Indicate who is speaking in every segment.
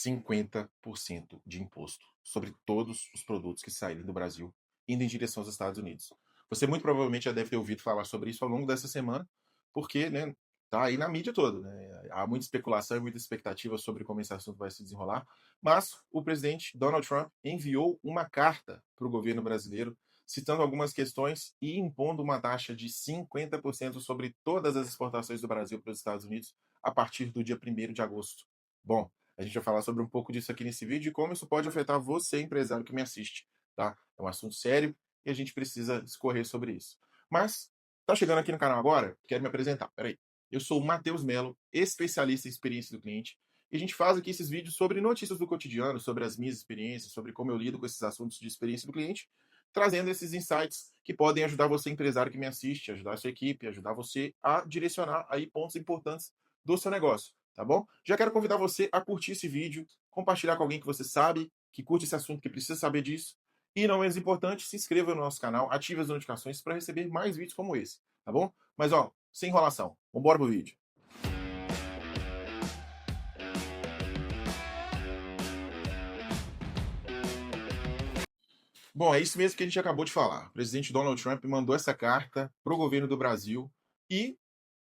Speaker 1: 50% de imposto sobre todos os produtos que saírem do Brasil indo em direção aos Estados Unidos. Você muito provavelmente já deve ter ouvido falar sobre isso ao longo dessa semana, porque, né, tá aí na mídia toda, né? Há muita especulação e muita expectativa sobre como esse assunto vai se desenrolar, mas o presidente Donald Trump enviou uma carta para o governo brasileiro citando algumas questões e impondo uma taxa de 50% sobre todas as exportações do Brasil para os Estados Unidos a partir do dia 1º de agosto. Bom, a gente vai falar sobre um pouco disso aqui nesse vídeo e como isso pode afetar você, empresário que me assiste, tá? É um assunto sério e a gente precisa discorrer sobre isso. Mas, tá chegando aqui no canal agora? Quero me apresentar, peraí. Eu sou o Matheus Mello, especialista em experiência do cliente, e a gente faz aqui esses vídeos sobre notícias do cotidiano, sobre as minhas experiências, sobre como eu lido com esses assuntos de experiência do cliente, trazendo esses insights que podem ajudar você, empresário que me assiste, ajudar a sua equipe, ajudar você a direcionar aí pontos importantes do seu negócio, tá bom? Já quero convidar você a curtir esse vídeo, compartilhar com alguém que você sabe, que curte esse assunto, que precisa saber disso. E não menos importante, se inscreva no nosso canal, ative as notificações para receber mais vídeos como esse, tá bom? Mas ó, sem enrolação, vambora pro vídeo. Bom, é isso mesmo que a gente acabou de falar. O presidente Donald Trump mandou essa carta para o governo do Brasil e,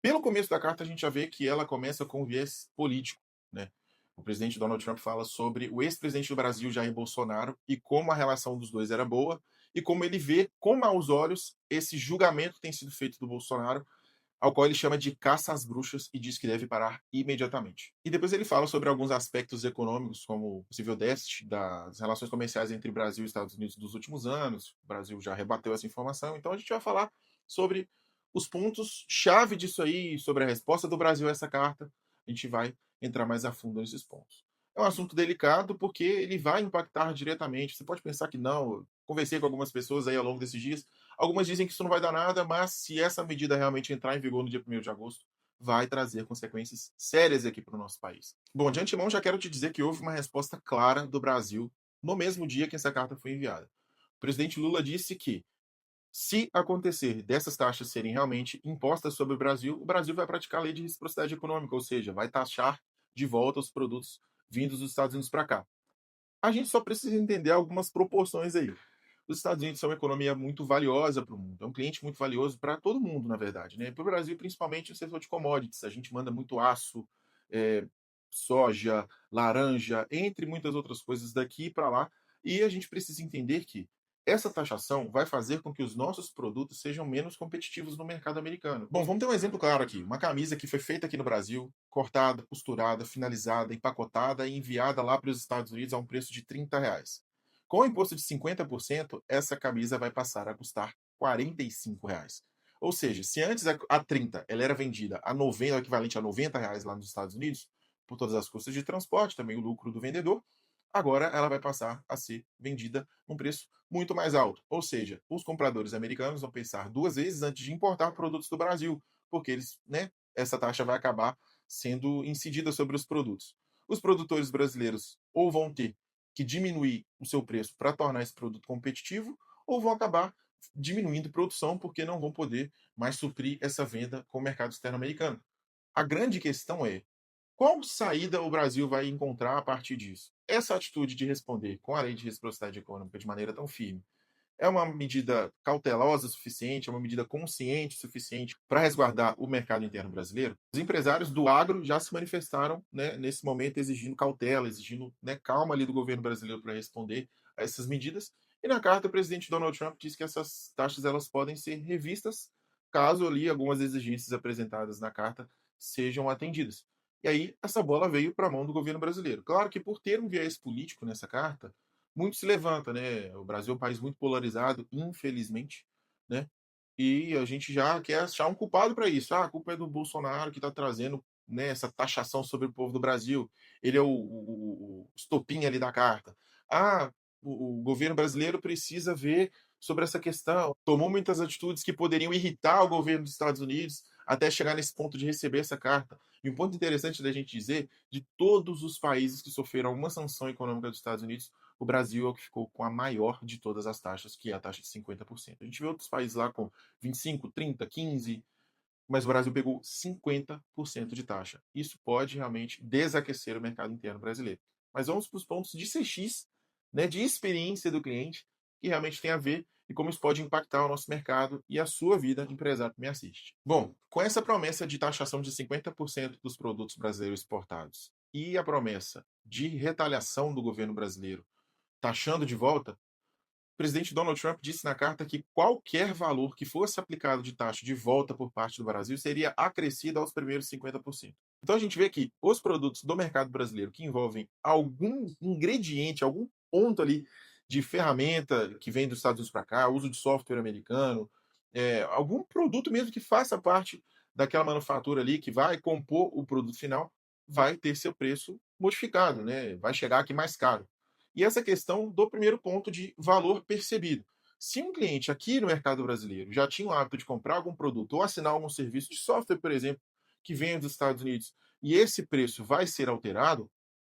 Speaker 1: pelo começo da carta, a gente já vê que ela começa com um viés político, né? O presidente Donald Trump fala sobre o ex-presidente do Brasil, Jair Bolsonaro, e como a relação dos dois era boa, e como ele vê com maus olhos esse julgamento que tem sido feito do Bolsonaro, ao qual ele chama de caça às bruxas e diz que deve parar imediatamente. E depois ele fala sobre alguns aspectos econômicos, como o possível déficit das relações comerciais entre Brasil e Estados Unidos dos últimos anos. O Brasil já rebateu essa informação, então a gente vai falar sobre os pontos-chave disso aí, sobre a resposta do Brasil a essa carta. A gente vai entrar mais a fundo nesses pontos. É um assunto delicado porque ele vai impactar diretamente. Você pode pensar que não. Eu conversei com algumas pessoas aí ao longo desses dias. Algumas dizem que isso não vai dar nada, mas se essa medida realmente entrar em vigor no dia 1º de agosto, vai trazer consequências sérias aqui para o nosso país. Bom, de antemão já quero te dizer que houve uma resposta clara do Brasil no mesmo dia que essa carta foi enviada. O presidente Lula disse que, se acontecer dessas taxas serem realmente impostas sobre o Brasil vai praticar a lei de reciprocidade econômica, ou seja, vai taxar de volta os produtos vindos dos Estados Unidos para cá. A gente só precisa entender algumas proporções aí. Os Estados Unidos são uma economia muito valiosa para o mundo, é um cliente muito valioso para todo mundo, na verdade, né? Para o Brasil, principalmente no setor de commodities, a gente manda muito aço, é, soja, laranja, entre muitas outras coisas daqui para lá, e a gente precisa entender que essa taxação vai fazer com que os nossos produtos sejam menos competitivos no mercado americano. Bom, vamos ter um exemplo claro aqui. Uma camisa que foi feita aqui no Brasil, cortada, costurada, finalizada, empacotada e enviada lá para os Estados Unidos a um preço de R$ 30. Com o imposto de 50%, essa camisa vai passar a custar R$ 45. Ou seja, se antes a 30 ela era vendida a 90, o equivalente a R$ 90 lá nos Estados Unidos, por todas as custas de transporte, também o lucro do vendedor, agora ela vai passar a ser vendida num preço muito mais alto. Ou seja, os compradores americanos vão pensar duas vezes antes de importar produtos do Brasil, porque eles, né, essa taxa vai acabar sendo incidida sobre os produtos. Os produtores brasileiros ou vão ter que diminuir o seu preço para tornar esse produto competitivo, ou vão acabar diminuindo produção porque não vão poder mais suprir essa venda com o mercado externo americano. A grande questão é: qual saída o Brasil vai encontrar a partir disso? Essa atitude de responder com a lei de reciprocidade econômica de maneira tão firme é uma medida cautelosa o suficiente, é uma medida consciente o suficiente para resguardar o mercado interno brasileiro? Os empresários do agro já se manifestaram, né, nesse momento exigindo cautela, exigindo, né, calma ali do governo brasileiro para responder a essas medidas. E na carta o presidente Donald Trump diz que essas taxas elas podem ser revistas caso ali algumas exigências apresentadas na carta sejam atendidas. E aí essa bola veio para a mão do governo brasileiro. Claro que por ter um viés político nessa carta, muito se levanta, né? O Brasil é um país muito polarizado, infelizmente, né? E a gente já quer achar um culpado para isso. Ah, a culpa é do Bolsonaro que está trazendo, né, essa taxação sobre o povo do Brasil. Ele é o estopim ali da carta. Ah, o governo brasileiro precisa ver sobre essa questão. Tomou muitas atitudes que poderiam irritar o governo dos Estados Unidos até chegar nesse ponto de receber essa carta. E um ponto interessante da gente dizer, de todos os países que sofreram alguma sanção econômica dos Estados Unidos, o Brasil é o que ficou com a maior de todas as taxas, que é a taxa de 50%. A gente vê outros países lá com 25, 30, 15, mas o Brasil pegou 50% de taxa. Isso pode realmente desaquecer o mercado interno brasileiro. mas vamos para os pontos de CX, né, de experiência do cliente, que realmente tem a ver e como isso pode impactar o nosso mercado e a sua vida de empresário que me assiste. Bom, com essa promessa de taxação de 50% dos produtos brasileiros exportados e a promessa de retaliação do governo brasileiro taxando de volta, o presidente Donald Trump disse na carta que qualquer valor que fosse aplicado de taxa de volta por parte do Brasil seria acrescido aos primeiros 50%. Então a gente vê que os produtos do mercado brasileiro que envolvem algum ingrediente, algum ponto ali de ferramenta que vem dos Estados Unidos para cá, uso de software americano, algum produto mesmo que faça parte daquela manufatura ali que vai compor o produto final, vai ter seu preço modificado, né? Vai chegar aqui mais caro. E essa questão do primeiro ponto de valor percebido. Se um cliente aqui no mercado brasileiro já tinha o hábito de comprar algum produto ou assinar algum serviço de software, por exemplo, que vem dos Estados Unidos, e esse preço vai ser alterado,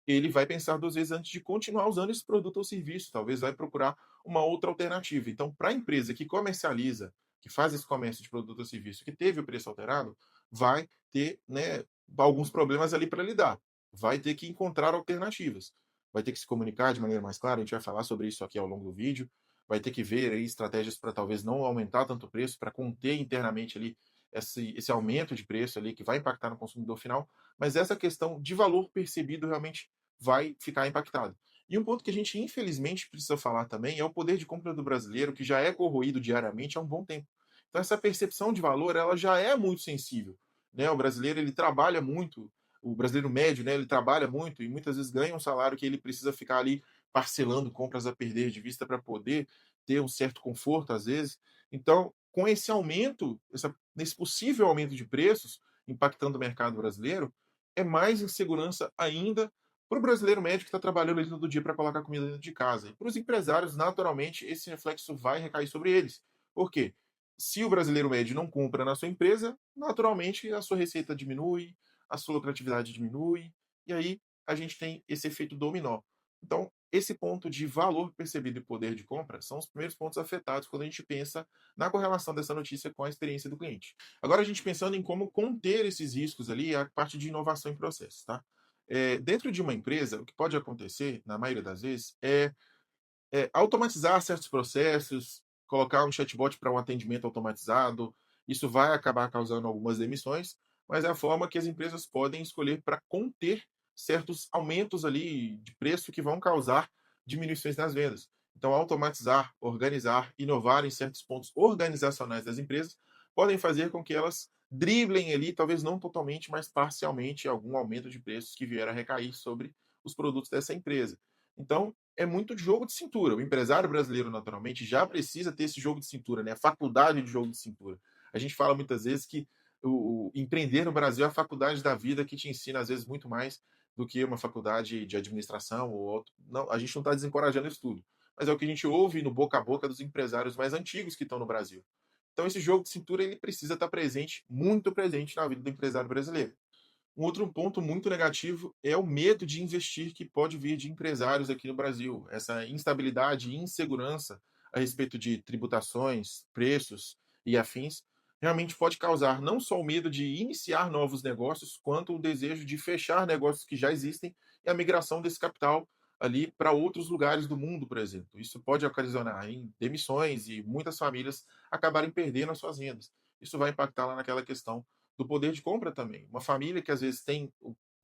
Speaker 1: ele vai pensar duas vezes antes de continuar usando esse produto ou serviço. Talvez vai procurar uma outra alternativa. Então, para a empresa que comercializa, que faz esse comércio de produto ou serviço, que teve o preço alterado, vai ter, né, alguns problemas ali para lidar. Vai ter que encontrar alternativas. Vai ter que se comunicar de maneira mais clara. A gente vai falar sobre isso aqui ao longo do vídeo. Vai ter que ver aí estratégias para talvez não aumentar tanto o preço, para conter internamente ali esse aumento de preço ali que vai impactar no consumidor final, mas essa questão de valor percebido realmente vai ficar impactado. E um ponto que a gente infelizmente precisa falar também é o poder de compra do brasileiro, que já é corroído diariamente há um bom tempo. Então essa percepção de valor, ela já é muito sensível, né? O brasileiro, ele trabalha muito, o brasileiro médio, né, ele trabalha muito e muitas vezes ganha um salário que ele precisa ficar ali parcelando compras a perder de vista para poder ter um certo conforto às vezes. Então, com esse aumento, nesse possível aumento de preços impactando o mercado brasileiro, é mais insegurança ainda para o brasileiro médio que está trabalhando ali todo dia para colocar comida dentro de casa. E para os empresários, naturalmente, esse reflexo vai recair sobre eles. Por quê? Se o brasileiro médio não compra na sua empresa, naturalmente a sua receita diminui, a sua lucratividade diminui, e aí a gente tem esse efeito dominó. Então, esse ponto de valor percebido e poder de compra são os primeiros pontos afetados quando a gente pensa na correlação dessa notícia com a experiência do cliente. Agora, a gente pensando em como conter esses riscos ali, a parte de inovação em processos, tá? Dentro de uma empresa, o que pode acontecer, na maioria das vezes, automatizar certos processos, colocar um chatbot para um atendimento automatizado. Isso vai acabar causando algumas demissões, mas é a forma que as empresas podem escolher para conter certos aumentos ali de preço que vão causar diminuições nas vendas. Então, automatizar, organizar, inovar em certos pontos organizacionais das empresas podem fazer com que elas driblem ali, talvez não totalmente, mas parcialmente, algum aumento de preços que vier a recair sobre os produtos dessa empresa. Então, é muito jogo de cintura. O empresário brasileiro, naturalmente, já precisa ter esse jogo de cintura, né? A faculdade de jogo de cintura. A gente fala muitas vezes que o empreender no Brasil é a faculdade da vida que te ensina, às vezes, muito mais do que uma faculdade de administração ou outro. Não, a gente não está desencorajando isso tudo. Mas é o que a gente ouve no boca a boca dos empresários mais antigos que estão no Brasil. Então, esse jogo de cintura ele precisa estar presente, muito presente na vida do empresário brasileiro. Um outro ponto muito negativo é o medo de investir que pode vir de empresários aqui no Brasil. Essa instabilidade e insegurança a respeito de tributações, preços e afins realmente pode causar não só o medo de iniciar novos negócios, quanto o desejo de fechar negócios que já existem e a migração desse capital ali para outros lugares do mundo, por exemplo. Isso pode ocasionar em demissões e muitas famílias acabarem perdendo as suas rendas. Isso vai impactar lá naquela questão do poder de compra também. Uma família que às vezes tem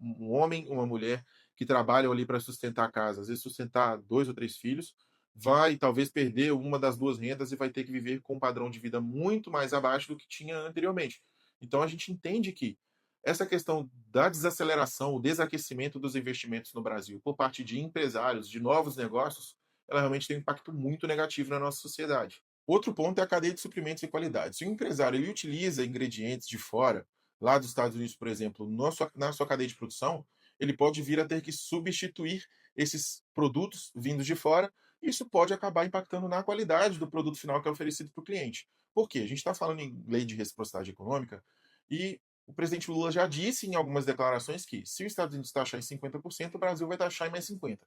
Speaker 1: um homem, uma mulher que trabalham ali para sustentar a casa, às vezes sustentar 2 ou 3 filhos, vai talvez perder uma das duas rendas e vai ter que viver com um padrão de vida muito mais abaixo do que tinha anteriormente. Então a gente entende que essa questão da desaceleração, o desaquecimento dos investimentos no Brasil por parte de empresários, de novos negócios, ela realmente tem um impacto muito negativo na nossa sociedade. Outro ponto é a cadeia de suprimentos e qualidade. Se o empresário ele utiliza ingredientes de fora, lá dos Estados Unidos, por exemplo, na sua cadeia de produção, ele pode vir a ter que substituir esses produtos vindos de fora. E isso pode acabar impactando na qualidade do produto final que é oferecido para o cliente. Por quê? A gente está falando em lei de reciprocidade econômica e o presidente Lula já disse em algumas declarações que se os Estados Unidos taxar em 50%, o Brasil vai taxar em mais 50%.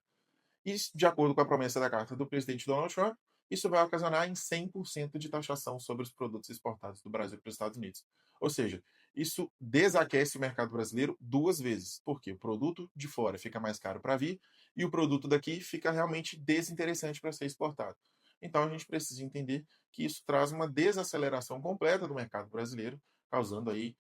Speaker 1: E, de acordo com a promessa da carta do presidente Donald Trump, isso vai ocasionar em 100% de taxação sobre os produtos exportados do Brasil para os Estados Unidos. Ou seja, isso desaquece o mercado brasileiro duas vezes. Porque o produto de fora fica mais caro para vir e o produto daqui fica realmente desinteressante para ser exportado. Então a gente precisa entender que isso traz uma desaceleração completa do mercado brasileiro, causando aí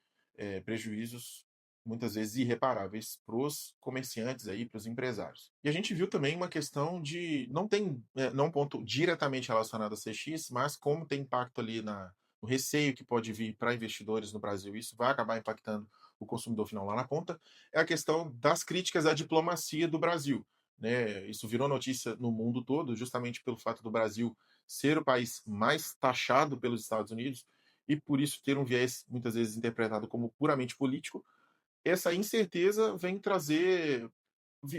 Speaker 1: prejuízos muitas vezes irreparáveis para os comerciantes aí, para os empresários. E a gente viu também uma questão de não tem não um ponto diretamente relacionado a CX, mas como tem impacto ali no receio que pode vir para investidores no Brasil, isso vai acabar impactando o consumidor final lá na ponta, é a questão das críticas à diplomacia do Brasil. Né? Isso virou notícia no mundo todo, justamente pelo fato do Brasil ser o país mais taxado pelos Estados Unidos e por isso ter um viés muitas vezes interpretado como puramente político. Essa incerteza vem trazer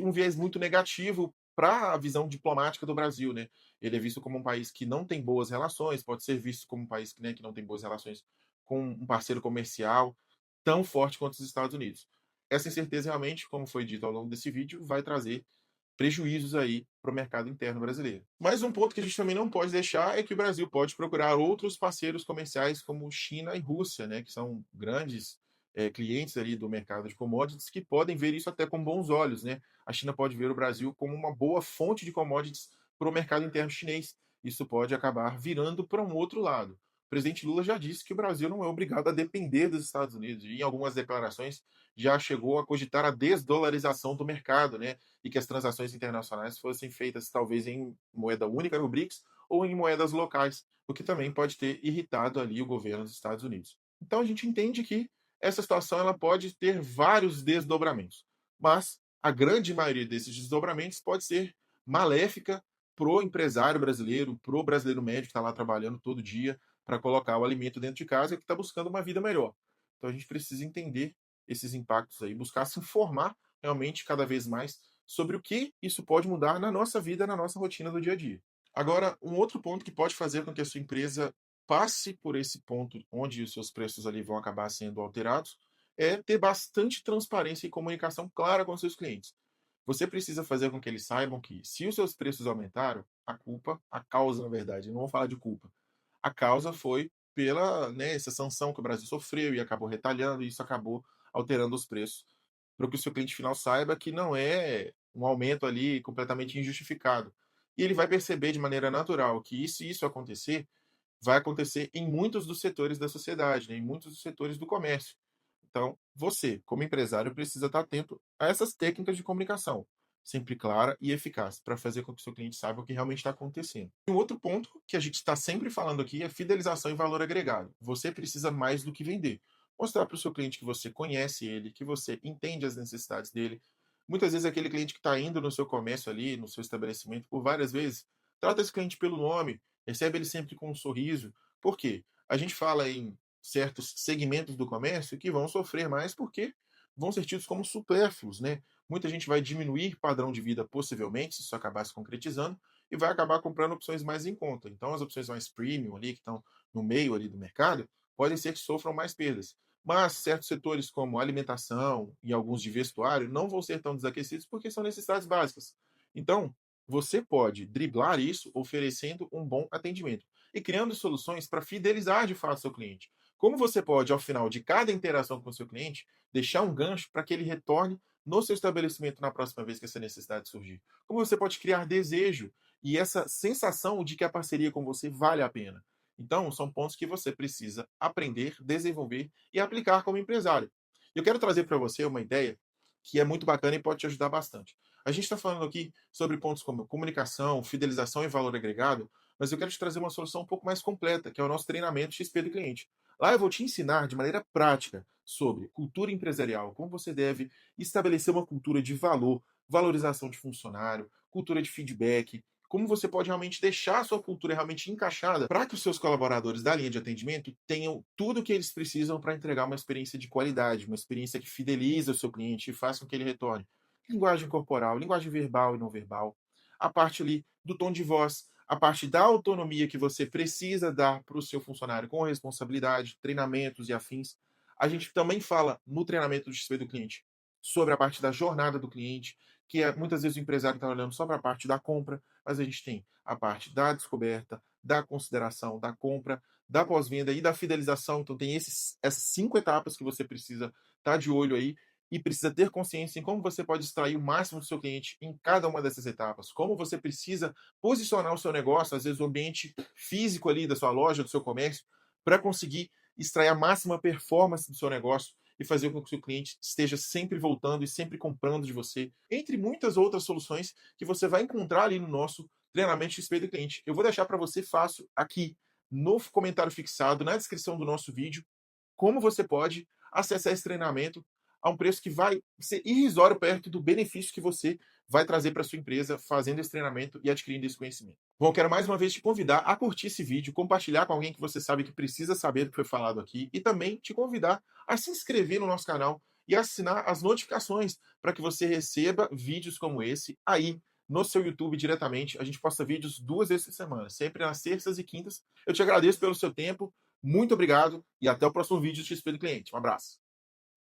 Speaker 1: um viés muito negativo para a visão diplomática do Brasil, né? Ele é visto como um país que não tem boas relações, pode ser visto como um país que, né, que não tem boas relações com um parceiro comercial tão forte quanto os Estados Unidos. Essa incerteza realmente, como foi dito ao longo desse vídeo, vai trazer prejuízos aí para o mercado interno brasileiro. Mas um ponto que a gente também não pode deixar é que o Brasil pode procurar outros parceiros comerciais como China e Rússia, né, que são grandes clientes ali do mercado de commodities que podem ver isso até com bons olhos, né? A China pode ver o Brasil como uma boa fonte de commodities para o mercado interno chinês. Isso pode acabar virando para um outro lado. O presidente Lula já disse que o Brasil não é obrigado a depender dos Estados Unidos e em algumas declarações já chegou a cogitar a desdolarização do mercado, né? E que as transações internacionais fossem feitas talvez em moeda única no BRICS ou em moedas locais, o que também pode ter irritado ali o governo dos Estados Unidos. Então a gente entende que essa situação ela pode ter vários desdobramentos, mas a grande maioria desses desdobramentos pode ser maléfica pro empresário brasileiro, pro brasileiro médio que está lá trabalhando todo dia para colocar o alimento dentro de casa e que está buscando uma vida melhor. Então a gente precisa entender esses impactos aí, buscar se informar realmente cada vez mais sobre o que isso pode mudar na nossa vida, na nossa rotina do dia a dia. Agora, um outro ponto que pode fazer com que a sua empresa passe por esse ponto onde os seus preços ali vão acabar sendo alterados é ter bastante transparência e comunicação clara com os seus clientes. Você precisa fazer com que eles saibam que, se os seus preços aumentaram, a culpa, a causa, na verdade, não vou falar de culpa, a causa foi pela né, essa sanção que o Brasil sofreu e acabou retalhando, e isso acabou alterando os preços, para que o seu cliente final saiba que não é um aumento ali completamente injustificado. E ele vai perceber de maneira natural que, se isso acontecer, vai acontecer em muitos dos setores da sociedade, né, em muitos dos setores do comércio. Então, você, como empresário, precisa estar atento a essas técnicas de comunicação, sempre clara e eficaz, para fazer com que o seu cliente saiba o que realmente está acontecendo. E um outro ponto que a gente está sempre falando aqui é fidelização e valor agregado. Você precisa mais do que vender. Mostrar para o seu cliente que você conhece ele, que você entende as necessidades dele. Muitas vezes aquele cliente que está indo no seu comércio ali, no seu estabelecimento, por várias vezes, trata esse cliente pelo nome, recebe ele sempre com um sorriso. Por quê? A gente fala em certos segmentos do comércio que vão sofrer mais porque vão ser tidos como supérfluos, né? Muita gente vai diminuir padrão de vida possivelmente, se isso acabar se concretizando, e vai acabar comprando opções mais em conta. Então, as opções mais premium ali, que estão no meio ali do mercado, podem ser que sofram mais perdas. Mas certos setores como alimentação e alguns de vestuário não vão ser tão desaquecidos porque são necessidades básicas. Então, você pode driblar isso oferecendo um bom atendimento e criando soluções para fidelizar de fato seu cliente. Como você pode, ao final de cada interação com o seu cliente, deixar um gancho para que ele retorne no seu estabelecimento na próxima vez que essa necessidade surgir? Como você pode criar desejo e essa sensação de que a parceria com você vale a pena? Então, são pontos que você precisa aprender, desenvolver e aplicar como empresário. Eu quero trazer para você uma ideia que é muito bacana e pode te ajudar bastante. A gente está falando aqui sobre pontos como comunicação, fidelização e valor agregado, mas eu quero te trazer uma solução um pouco mais completa, que é o nosso treinamento XP do cliente. Lá eu vou te ensinar de maneira prática sobre cultura empresarial, como você deve estabelecer uma cultura de valor, valorização de funcionário, cultura de feedback, como você pode realmente deixar a sua cultura realmente encaixada para que os seus colaboradores da linha de atendimento tenham tudo o que eles precisam para entregar uma experiência de qualidade, uma experiência que fideliza o seu cliente e faça com que ele retorne. Linguagem corporal, linguagem verbal e não verbal, a parte ali do tom de voz, a parte da autonomia que você precisa dar para o seu funcionário com responsabilidade, treinamentos e afins. A gente também fala no treinamento do XP do cliente sobre a parte da jornada do cliente, que é, muitas vezes o empresário está olhando só para a parte da compra, mas a gente tem a parte da descoberta, da consideração, da compra, da pós-venda e da fidelização. Então tem essas 5 etapas que você precisa estar de olho aí e precisa ter consciência em como você pode extrair o máximo do seu cliente em cada uma dessas etapas, como você precisa posicionar o seu negócio, às vezes o ambiente físico ali da sua loja, do seu comércio, para conseguir extrair a máxima performance do seu negócio e fazer com que o seu cliente esteja sempre voltando e sempre comprando de você, entre muitas outras soluções que você vai encontrar ali no nosso treinamento XP do cliente. Eu vou deixar para você fácil aqui no comentário fixado, na descrição do nosso vídeo, como você pode acessar esse treinamento a um preço que vai ser irrisório perto do benefício que você vai trazer para sua empresa fazendo esse treinamento e adquirindo esse conhecimento. Bom, quero mais uma vez te convidar a curtir esse vídeo, compartilhar com alguém que você sabe que precisa saber do que foi falado aqui e também te convidar a se inscrever no nosso canal e assinar as notificações para que você receba vídeos como esse aí no seu YouTube diretamente. A gente posta vídeos 2 vezes por semana, sempre nas terças e quintas. Eu te agradeço pelo seu tempo, muito obrigado e até o próximo vídeo do XP do Cliente. Um abraço.